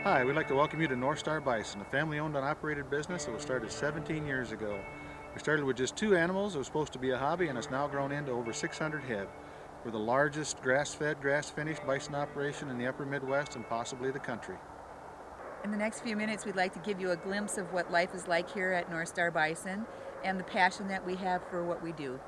Hi, we'd like to welcome you to NorthStar Bison, a family-owned and operated business that was started 17 years ago. We started with just 2 animals. It was supposed to be a hobby, and it's now grown into over 600 head. We're the largest grass-fed, grass-finished bison operation in the upper Midwest and possibly the country. In the next few minutes, we'd like to give you a glimpse of what life is like here at NorthStar Bison and the passion that we have for what we do.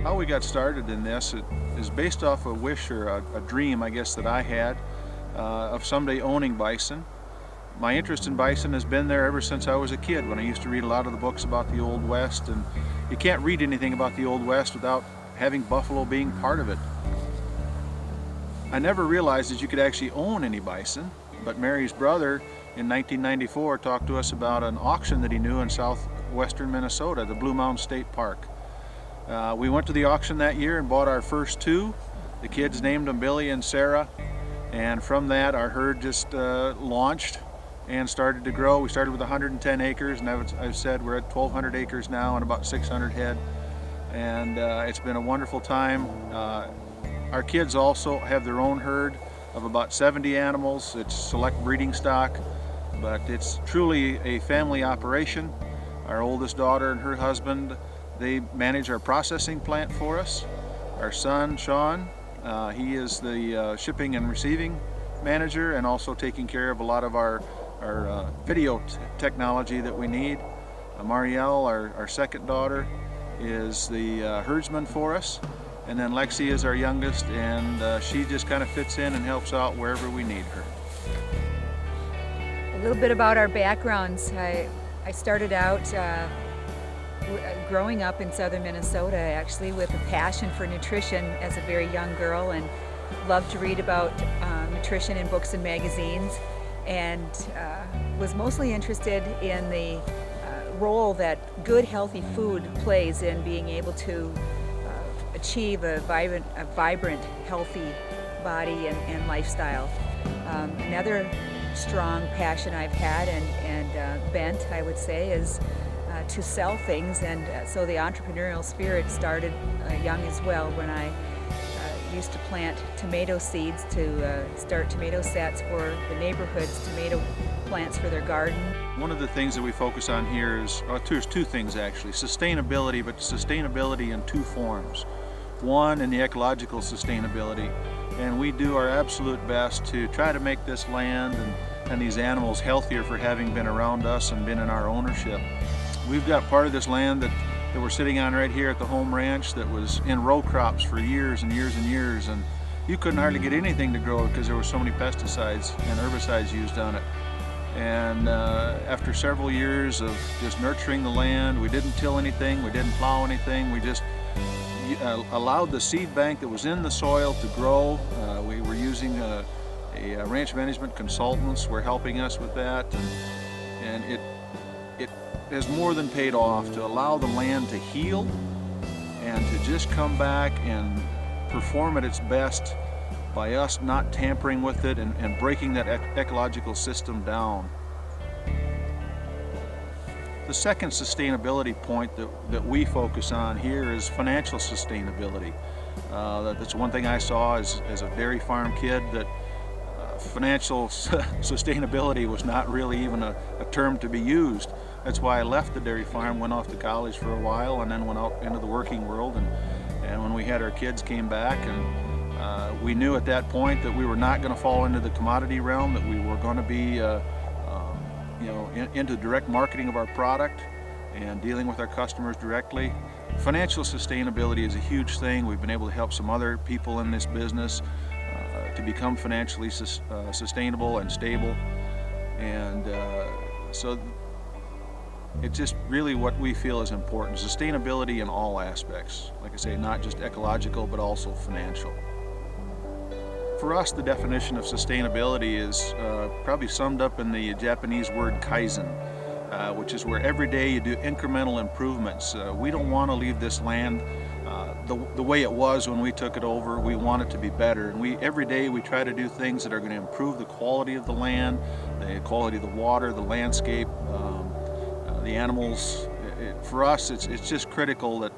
How we got started in this is based off a wish or a dream, I guess, that I had of someday owning bison. My interest in bison has been there ever since I was a kid, when I used to read a lot of the books about the Old West, and you can't read anything about the Old West without having buffalo being part of it. I never realized that you could actually own any bison, but Mary's brother in 1994 talked to us about an auction that he knew in southwestern Minnesota, the Blue Mountain State Park. We went to the auction that year and bought our first 2. The kids named them Billy and Sarah, and from that our herd just launched and started to grow. We started with 110 acres, and I've said we're at 1,200 acres now and about 600 head, and it's been a wonderful time. Our kids also have their own herd of about 70 animals. It's select breeding stock, but it's truly a family operation. Our oldest daughter and her husband, they manage our processing plant for us. Our son, Sean, he is the shipping and receiving manager, and also taking care of a lot of our video technology that we need. Marielle, our second daughter, is the herdsman for us. And then Lexi is our youngest, and she just kind of fits in and helps out wherever we need her. A little bit about our backgrounds. I started out growing up in southern Minnesota, actually, with a passion for nutrition as a very young girl, and loved to read about nutrition in books and magazines, and was mostly interested in the role that good, healthy food plays in being able to achieve a vibrant, healthy body and lifestyle. Another strong passion I've had and bent, I would say, is to sell things, and so the entrepreneurial spirit started young as well, when I used to plant tomato seeds to start tomato sets for the neighborhood's tomato plants for their garden. One of the things that we focus on here is, there's two things actually, sustainability, but sustainability in two forms. One, in the ecological sustainability, and we do our absolute best to try to make this land and these animals healthier for having been around us and been in our ownership. We've got part of this land that we're sitting on right here at the home ranch that was in row crops for years and years and years, and you couldn't hardly get anything to grow because there were so many pesticides and herbicides used on it. And after several years of just nurturing the land, we didn't till anything, we didn't plow anything, we just allowed the seed bank that was in the soil to grow. We were using a ranch management consultants were helping us with that, and it has more than paid off to allow the land to heal and to just come back and perform at its best by us not tampering with it and breaking that ecological system down. The second sustainability point that we focus on here is financial sustainability. That's one thing I saw as a dairy farm kid, that financial sustainability was not really even a term to be used. That's why I left the dairy farm, went off to college for a while, and then went out into the working world. And when we had our kids, came back, and we knew at that point that we were not going to fall into the commodity realm, that we were going to be into direct marketing of our product and dealing with our customers directly. Financial sustainability is a huge thing. We've been able to help some other people in this business to become financially sustainable and stable, and so it's just really what we feel is important. Sustainability in all aspects, like I say, not just ecological but also financial. For us, the definition of sustainability is probably summed up in the Japanese word kaizen, which is where every day you do incremental improvements. We don't want to leave this land the way it was when we took it over. We want it to be better, and every day we try to do things that are going to improve the quality of the land, the quality of the water, the landscape, the animals. For us, it's just critical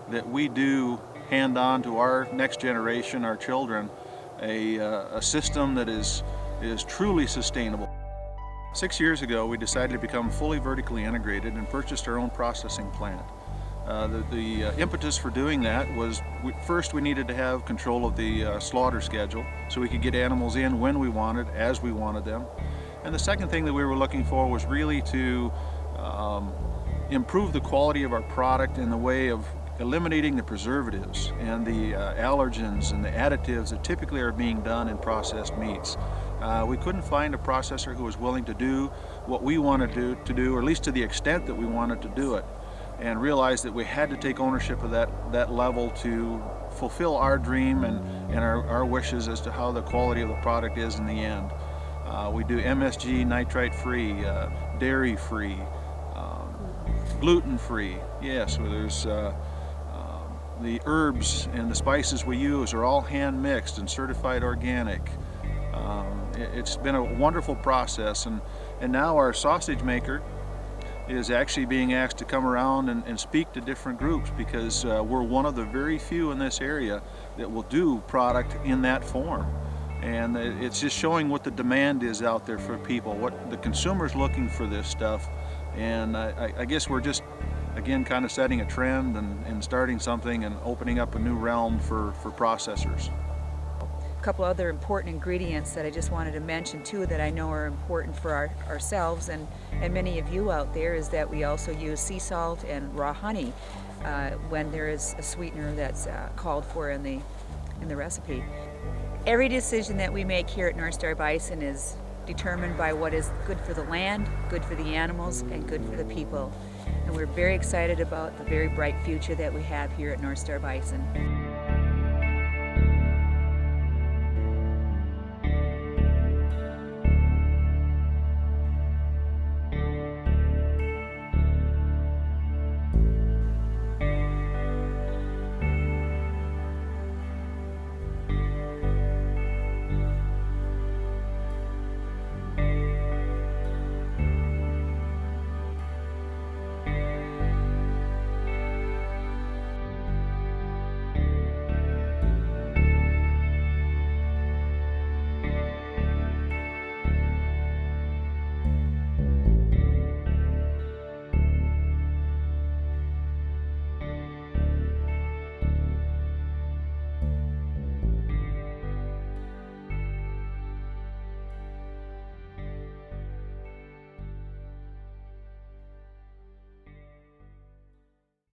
that we do hand on to our next generation, our children, a system that is truly sustainable. 6 years ago, we decided to become fully vertically integrated and purchased our own processing plant. The impetus for doing that was, first we needed to have control of the slaughter schedule so we could get animals in when we wanted, as we wanted them. And the second thing that we were looking for was really to improve the quality of our product in the way of eliminating the preservatives and the allergens and the additives that typically are being done in processed meats. We couldn't find a processor who was willing to do what we wanted to do, or at least to the extent that we wanted to do it, and realized that we had to take ownership of that level to fulfill our dream and our wishes as to how the quality of the product is in the end. We do MSG, nitrite-free, dairy-free, gluten-free. Yes, there's the herbs and the spices we use are all hand-mixed and certified organic. It's been a wonderful process, and now our sausage maker is actually being asked to come around and speak to different groups, because we're one of the very few in this area that will do product in that form. And it's just showing what the demand is out there for people, what the consumer's looking for this stuff. And I guess we're just, again, kind of setting a trend and starting something and opening up a new realm for processors. A couple other important ingredients that I just wanted to mention too, that I know are important for ourselves and many of you out there, is that we also use sea salt and raw honey when there is a sweetener that's called for in the recipe. Every decision that we make here at NorthStar Bison is determined by what is good for the land, good for the animals, and good for the people. And we're very excited about the very bright future that we have here at NorthStar Bison.